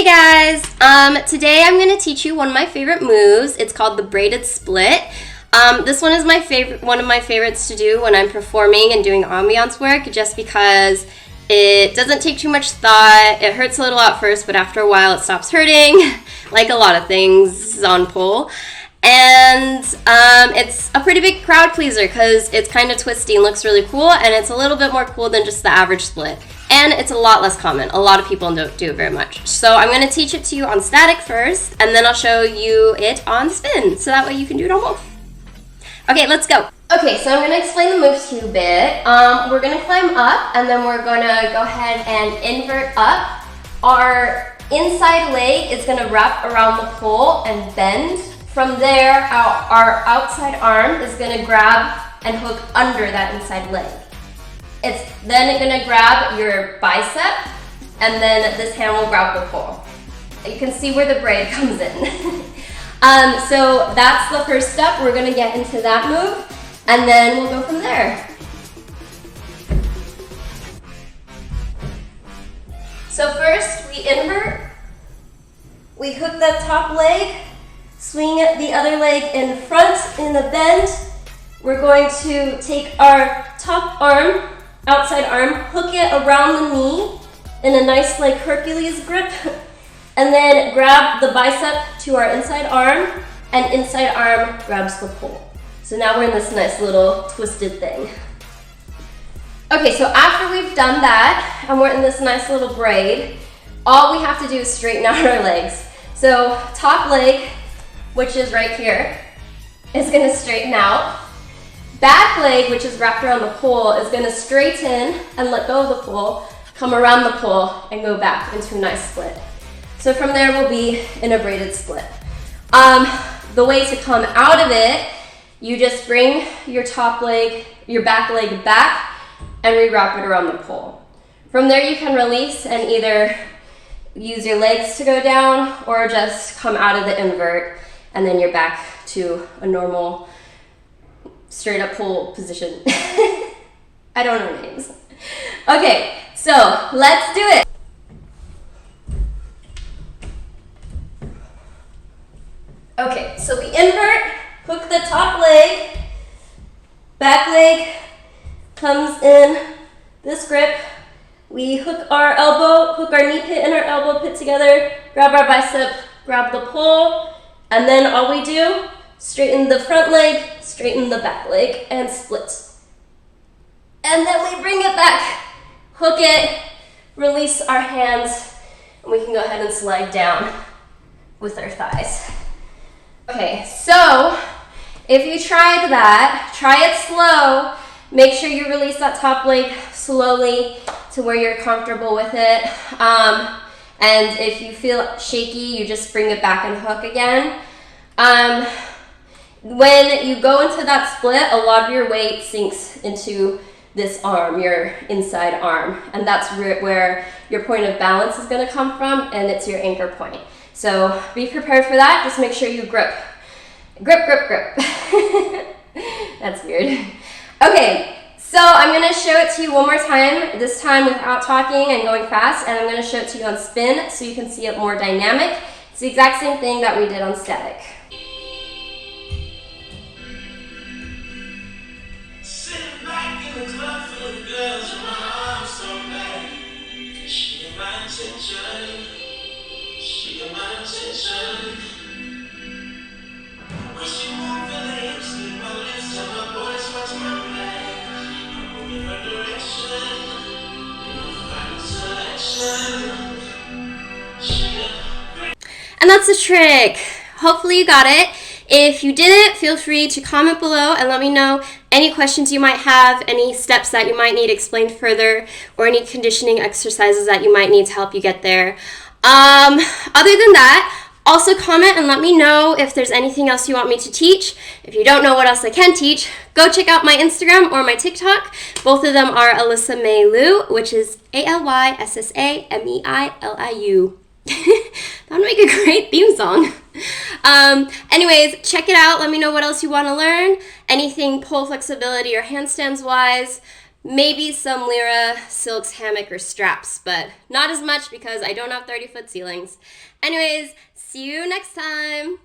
Hey guys, today I'm going to teach you one of my favorite moves. It's called the braided split. This one is one of my favorites to do when I'm performing and doing ambiance work, just because it doesn't take too much thought. It hurts a little at first, but after a while it stops hurting, like a lot of things on pole. And it's a pretty big crowd pleaser because it's kind of twisty and looks really cool, and it's a little bit more cool than just the average split. And it's a lot less common. A lot of people don't do it very much. So I'm going to teach it to you on static first, and then I'll show you it on spin, so that way you can do it on both. Okay, let's go. Okay, so I'm going to explain the moves to you a bit. We're going to climb up, and then we're going to go ahead and invert up. Our inside leg is going to wrap around the pole and bend. From there, our outside arm is going to grab and hook under that inside leg. It's then going to grab your bicep, and then this hand will grab the pole. You can see where the braid comes in. So that's the first step. We're going to get into that move, and then we'll go from there. So first, we invert. We hook that top leg, swing the other leg in front in the bend. We're going to take our top arm, outside arm, hook it around the knee in a nice like Hercules grip, and then grab the bicep to our inside arm, and inside arm grabs the pole. So now we're in this nice little twisted thing. Okay, so after we've done that, and we're in this nice little braid, all we have to do is straighten out our legs. So top leg, which is right here, is gonna straighten out. Back leg, which is wrapped around the pole, is going to straighten and let go of the pole, come around the pole, and go back into a nice split. So from there, we'll be in a braided split. The way to come out of it, you just bring your top leg, your back leg back, and rewrap it around the pole. From there, you can release and either use your legs to go down or just come out of the invert, and then you're back to a normal straight up pole position. I don't know names. Okay, so let's do it. Okay, so we invert, hook the top leg, back leg comes in this grip. We hook our elbow, hook our knee pit and our elbow pit together, grab our bicep, grab the pole, and then all we do, straighten the front leg, straighten the back leg, and split. And then we bring it back, hook it, release our hands, and we can go ahead and slide down with our thighs. Okay, so if you tried that, try it slow. Make sure you release that top leg slowly to where you're comfortable with it. And if you feel shaky, you just bring it back and hook again. When you go into that split, a lot of your weight sinks into this arm, your inside arm, and that's where your point of balance is going to come from, and it's your anchor point. So be prepared for that. Just make sure you grip. Grip, grip, grip. That's weird. Okay, so I'm going to show it to you one more time, this time without talking and going fast, and I'm going to show it to you on spin so you can see it more dynamic. It's the exact same thing that we did on static. And that's the trick. Hopefully you got it. If you didn't, feel free to comment below and let me know any questions you might have, any steps that you might need explained further, or any conditioning exercises that you might need to help you get there. Other than that, also comment and let me know if there's anything else you want me to teach. If you don't know what else I can teach, go check out my Instagram or my TikTok. Both of them are Alyssa May Liu, which is ALYSSAMEILIU. That would make a great theme song. Anyways, check it out. Let me know what else you want to learn. Anything pole flexibility or handstands wise. Maybe some Lyra silks, hammock, or straps, but not as much because I don't have 30-foot ceilings. Anyways, see you next time.